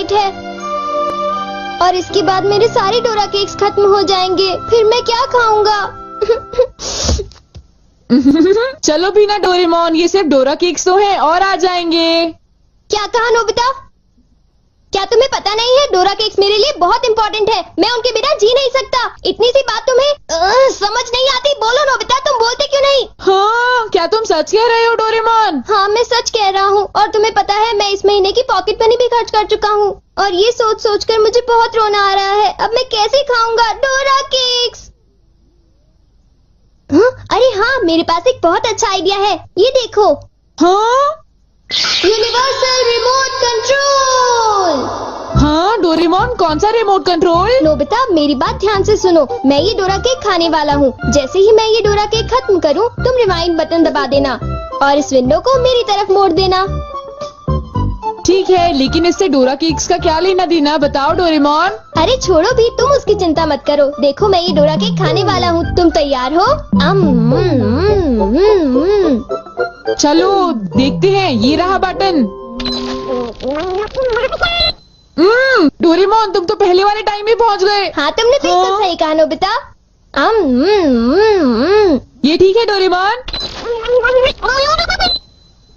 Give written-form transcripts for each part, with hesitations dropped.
Tight है और इसके बाद मेरे सारे डोरा केक्स खत्म हो जाएंगे। फिर मैं क्या खाऊंगा? चलो भी ना डोरेमोन, ये सिर्फ डोरा केक्स तो हैं और आ जाएंगे। क्या कहा नोबिता? क्या तुम्हें पता नहीं है डोरा केक्स मेरे लिए बहुत इम्पोर्टेंट है। मैं उनके बिना जी नहीं सकता। इतनी सी बात तुम्हें समझ नहीं आती? बोलो नोबिता, तुम बोलते क्यों नहीं? हाँ, क्या तुम सच कह रहे हो डोरेमोन? हाँ, मैं सच कह रहा हूँ। और तुम्हें पता है मैं इस महीने की पॉकेट मनी भी खर्च कर चुका हूँ और ये सोच सोच कर मुझे बहुत रोना आ रहा है। अब मैं कैसे खाऊंगा डोरा केक्स? अरे हाँ, मेरे पास एक बहुत अच्छा आइडिया है। ये देखो। हाँ, यूनिवर्सल रिमोट कंट्रोल। हाँ डोरेमोन, कौन सा रिमोट कंट्रोल? नोबिता, मेरी बात ध्यान से सुनो। मैं ये डोरा केक खाने वाला हूँ। जैसे ही मैं ये डोरा केक खत्म करूँ, तुम रिवाइंड बटन दबा देना और इस विंडो को मेरी तरफ मोड़ देना। ठीक है, लेकिन इससे डोरा केक्स का क्या लेना देना, बताओ डोरेमोन। अरे छोड़ो भी, तुम उसकी चिंता मत करो। देखो, मैं ये डोरा केक खाने वाला हूँ। तुम तैयार हो? चलो देखते हैं, ये रहा बटन। डोरेमोन, तुम तो पहले वाले टाइम में पहुँच गए। हाँ, तुमने बिल्कुल सही कहा नोबिता। ये ठीक है डोरेमोन।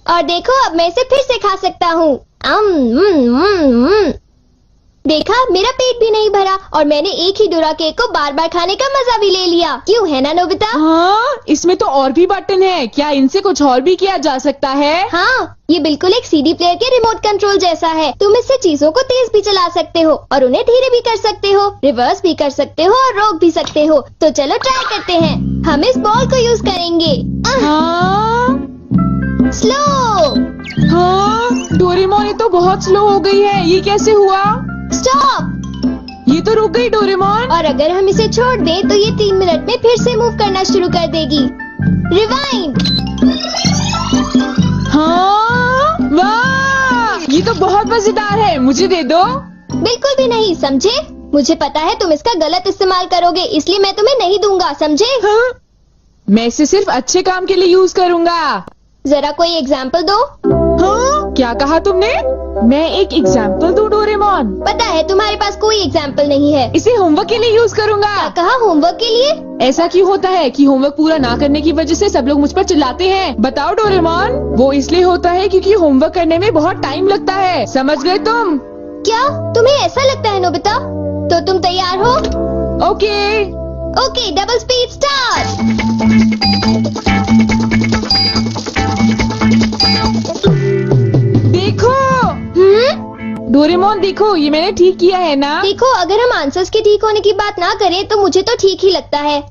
और देखो, अब मैं इसे फिर से खा सकता हूँ। देखा, मेरा पेट भी नहीं भरा और मैंने एक ही डोरा केक को बार बार खाने का मजा भी ले लिया। क्यों, है ना नोबिता? हाँ, इसमें तो और भी बटन है। क्या इनसे कुछ और भी किया जा सकता है? हाँ, ये बिल्कुल एक सीडी प्लेयर के रिमोट कंट्रोल जैसा है। तुम इससे चीजों को तेज भी चला सकते हो और उन्हें धीरे भी कर सकते हो, रिवर्स भी कर सकते हो और रोक भी सकते हो। तो चलो ट्राई करते हैं। हम इस बॉल को यूज करेंगे। स्लो। हाँ डोरेमोन, ये तो बहुत स्लो हो गई है। ये कैसे हुआ? स्टॉप। ये तो रुक गई डोरेमोन। और अगर हम इसे छोड़ दें तो ये 3 मिनट में फिर से मूव करना शुरू कर देगी। रिवाइंड। हाँ, वाह, ये तो बहुत मजेदार है। मुझे दे दो। बिल्कुल भी नहीं, समझे? मुझे पता है तुम इसका गलत इस्तेमाल करोगे, इसलिए मैं तुम्हें नहीं दूंगा, समझे? हाँ? मैं इसे सिर्फ अच्छे काम के लिए यूज करूँगा। जरा कोई एग्जाम्पल दो। हाँ? क्या कहा तुमने? मैं एक एग्जाम्पल दूं डोरेमोन? पता है तुम्हारे पास कोई एग्जाम्पल नहीं है। इसे होमवर्क के लिए यूज करूँगा। क्या कहा, होमवर्क के लिए? ऐसा क्यों होता है कि होमवर्क पूरा ना करने की वजह से सब लोग मुझ पर चिल्लाते हैं? बताओ डोरेमोन। वो इसलिए होता है क्योंकि होमवर्क करने में बहुत टाइम लगता है। समझ गए तुम? क्या तुम्हें ऐसा लगता है नोबिता? तो तुम तैयार हो? Okay. Okay, double speed start. देखो। डोरेमोन देखो, ये मैंने ठीक किया है ना? देखो, अगर हम आंसर्स के ठीक होने की बात ना करें तो मुझे तो ठीक ही लगता है।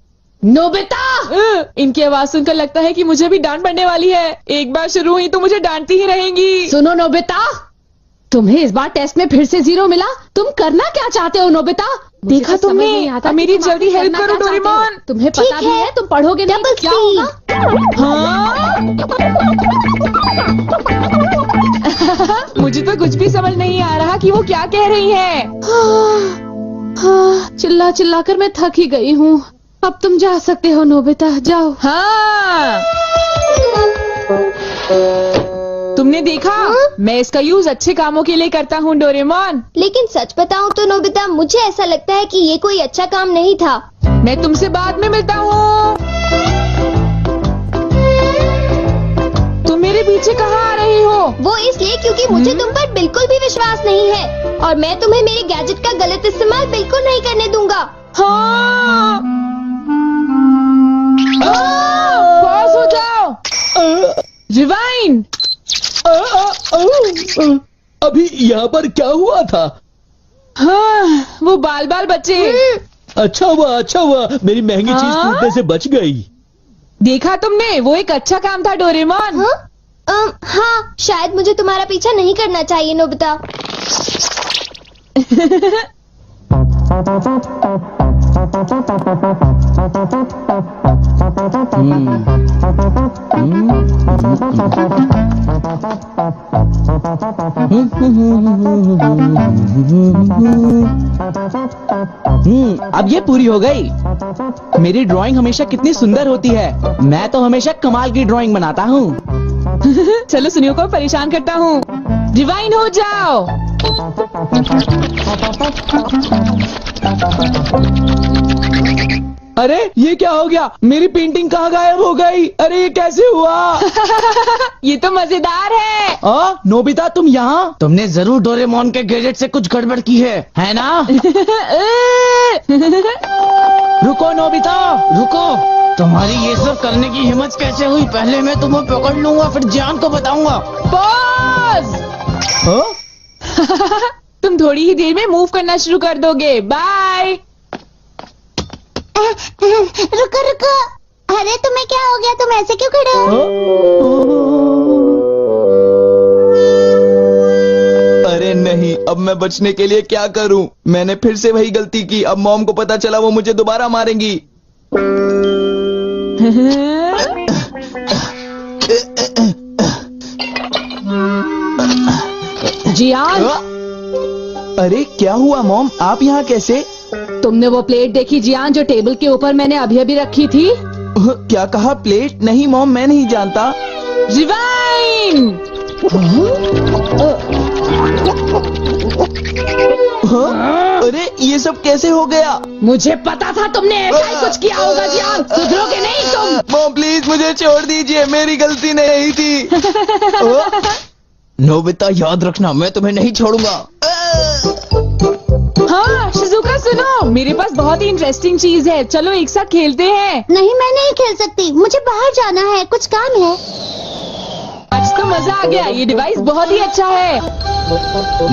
नोबिता! इनकी आवाज सुनकर लगता है कि मुझे भी डांट पड़ने वाली है। एक बार शुरू हुई तो मुझे डांटती ही रहेंगी। सुनो नोबिता, तुम्हें इस बार टेस्ट में फिर से 0 मिला। तुम करना क्या चाहते हो नोबिता? देखा तुमने? मेरी जल्दी हेल्प करो डोरेमोन। तुम्हें पता भी है तुम पढ़ोगे नहीं तो क्या होगा? हाँ? मुझे तो कुछ भी समझ नहीं आ रहा कि वो क्या कह रही है। चिल्ला चिल्ला कर मैं थक ही गई हूँ। अब तुम जा सकते हो नोबिता, जाओ। हाँ, तुमने देखा? मैं इसका यूज अच्छे कामों के लिए करता हूँ डोरेमोन। लेकिन सच बताऊँ तो नोबिता, मुझे ऐसा लगता है कि ये कोई अच्छा काम नहीं था। मैं तुमसे बाद में मिलता हूँ। तुम मेरे पीछे कहाँ आ रही हो? वो इसलिए क्योंकि मुझे तुम पर बिल्कुल भी विश्वास नहीं है और मैं तुम्हें मेरे गैजेट का गलत इस्तेमाल बिल्कुल नहीं करने दूंगा। हाँ। पास हो जाओ। रिवाइंड। अभी यहाँ पर क्या हुआ था? हाँ, वो बाल बाल बचे। अच्छा हुआ, मेरी महंगी चीज टूटने से बच गई। देखा तुमने? वो एक अच्छा काम था डोरेमोन। हाँ, शायद मुझे तुम्हारा पीछा नहीं करना चाहिए नोबिता। अब ये पूरी हो गई। मेरी ड्राइंग हमेशा कितनी सुंदर होती है। मैं तो हमेशा कमाल की ड्राइंग बनाता हूँ। चलो सुनियो को परेशान करता हूँ। रिवाइंड हो जाओ। अरे ये क्या हो गया? मेरी पेंटिंग कहाँ गायब हो गई? अरे ये कैसे हुआ? ये तो मजेदार है। नोबिता तुम यहाँ? तुमने जरूर डोरेमोन के गैजेट से कुछ गड़बड़ की है ना? रुको नोबिता, रुको। तुम्हारी ये सब करने की हिम्मत कैसे हुई? पहले मैं तुम्हें पकड़ लूंगा, फिर जान को बताऊंगा। पॉज। तुम थोड़ी ही देर में मूव करना शुरू कर दोगे। बाय। रुको रुको, अरे तुम्हें क्या हो गया? तुम ऐसे क्यों खड़े हो? अरे नहीं, अब मैं बचने के लिए क्या करूं? मैंने फिर से वही गलती की। अब मॉम को पता चला, वो मुझे दोबारा मारेंगी। जियान, अरे क्या हुआ मॉम? आप यहाँ कैसे? तुमने वो प्लेट देखी जियान जो टेबल के ऊपर मैंने अभी रखी थी? क्या कहा? प्लेट? नहीं मॉम, मैं नहीं जानता। रिवाइंड। अरे ये सब कैसे हो गया? मुझे पता था तुमने ऐसा ही कुछ किया होगा जियान। सुधरोगे नहीं तुम। मॉम प्लीज मुझे छोड़ दीजिए, मेरी गलती नहीं थी। नोबिता याद रखना, मैं तुम्हें नहीं छोड़ूंगा। हाँ शिजुका सुनो, मेरे पास बहुत ही इंटरेस्टिंग चीज है। चलो एक साथ खेलते हैं। नहीं, मैं नहीं खेल सकती, मुझे बाहर जाना है, कुछ काम है। आज तो मजा आ गया, ये डिवाइस बहुत ही अच्छा है।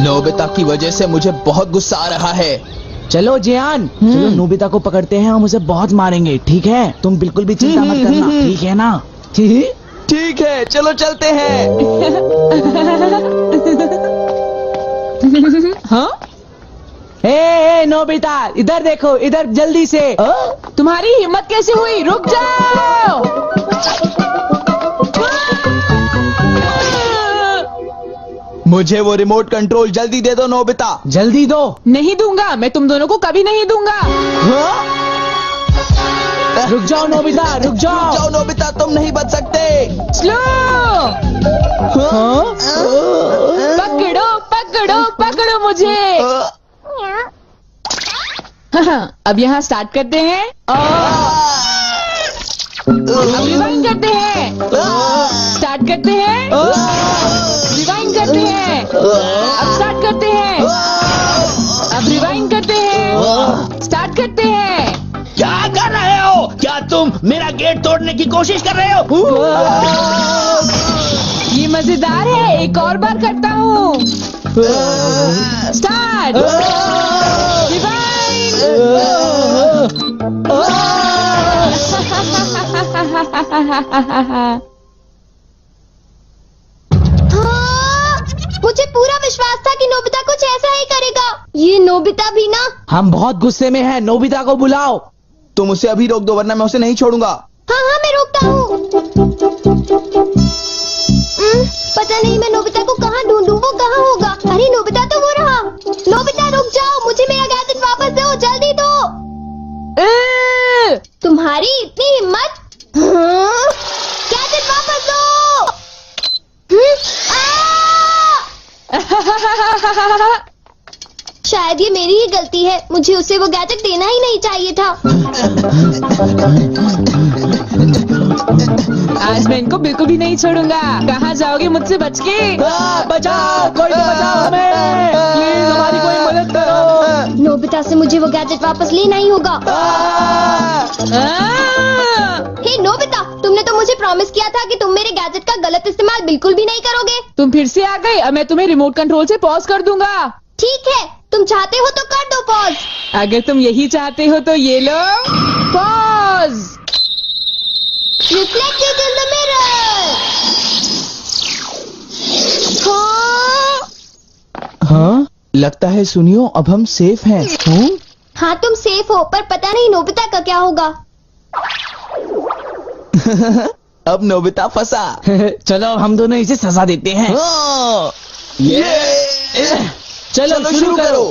नोबिता की वजह से मुझे बहुत गुस्सा आ रहा है। चलो जियान, चलो नोबिता को पकड़ते हैं, हम उसे बहुत मारेंगे। ठीक है? तुम बिल्कुल भी चिंता मत करना, ठीक है ना? ठीक है, चलो चलते हैं। हाँ? ए नोबिता, इधर देखो, इधर जल्दी से। तुम्हारी हिम्मत कैसे हुई? रुक जाओ। मुझे वो रिमोट कंट्रोल जल्दी दे दो नोबिता, जल्दी दो। नहीं दूंगा, मैं तुम दोनों को कभी नहीं दूंगा। रुक जाओ नोबिता, रुक जाओ नोबिता, तुम नहीं बच सकते। स्लो। पकड़ो पकड़ो पकड़ो मुझे। अब यहाँ स्टार्ट करते हैं। अब रिवाइंड करते हैं। स्टार्ट करते हैं। रिवाइंड करते हैं। अब स्टार्ट करते हैं। अब रिवाइंड करते हैं। स्टार्ट करते हैं। क्या कर रहे हो? क्या तुम मेरा गेट तोड़ने की कोशिश कर रहे हो? ये मजेदार है, एक और बार करता हूँ। स्टार्ट। रिवाइंड। मुझे पूरा विश्वास था कि नोबिता कुछ ऐसा ही करेगा। ये नोबिता भी ना। हम बहुत गुस्से में हैं, नोबिता को बुलाओ। तुम उसे अभी रोक दो, वरना मैं उसे नहीं छोड़ूंगा। हाँ हाँ, मैं रोकता हूँ। पता नहीं मैं नोबिता को कहाँ ढूंढूं, वो कहाँ होगा? अरे नोबिता तो वो रहा। नोबिता रुक जाओ, मुझे मेरा गैजेट वापस दो, जल्दी दो। तुम्हारी इतनी हिम्मत? गैजेट वापस दो। शायद ये मेरी ही गलती है, मुझे उसे वो गैजेट देना ही नहीं चाहिए था। आज मैं इनको बिल्कुल भी नहीं छोड़ूंगा। कहाँ जाओगे मुझसे बच के? बचाओ, कोई तो बचाओ हमें, प्लीज हमारी कोई मदद करो। नोबिता से मुझे वो गैजेट वापस लेना ही होगा। हे नोबिता, तुमने तो मुझे प्रॉमिस किया था कि तुम मेरे गैजेट का गलत इस्तेमाल बिल्कुल भी नहीं करोगे। तुम फिर से आ गए। अब मैं तुम्हें रिमोट कंट्रोल से पॉज कर दूंगा। ठीक है, तुम चाहते हो तो कर दो पॉज। अगर तुम यही चाहते हो तो ये लो pause. Reflected in the mirror. हाँ, लगता है सुनियो, अब हम सेफ हैं। हाँ तुम सेफ हो, पर पता नहीं नोबिता का क्या होगा। अब नोबिता फंसा। चलो हम दोनों इसे सजा देते हैं। चलो शुरू करो।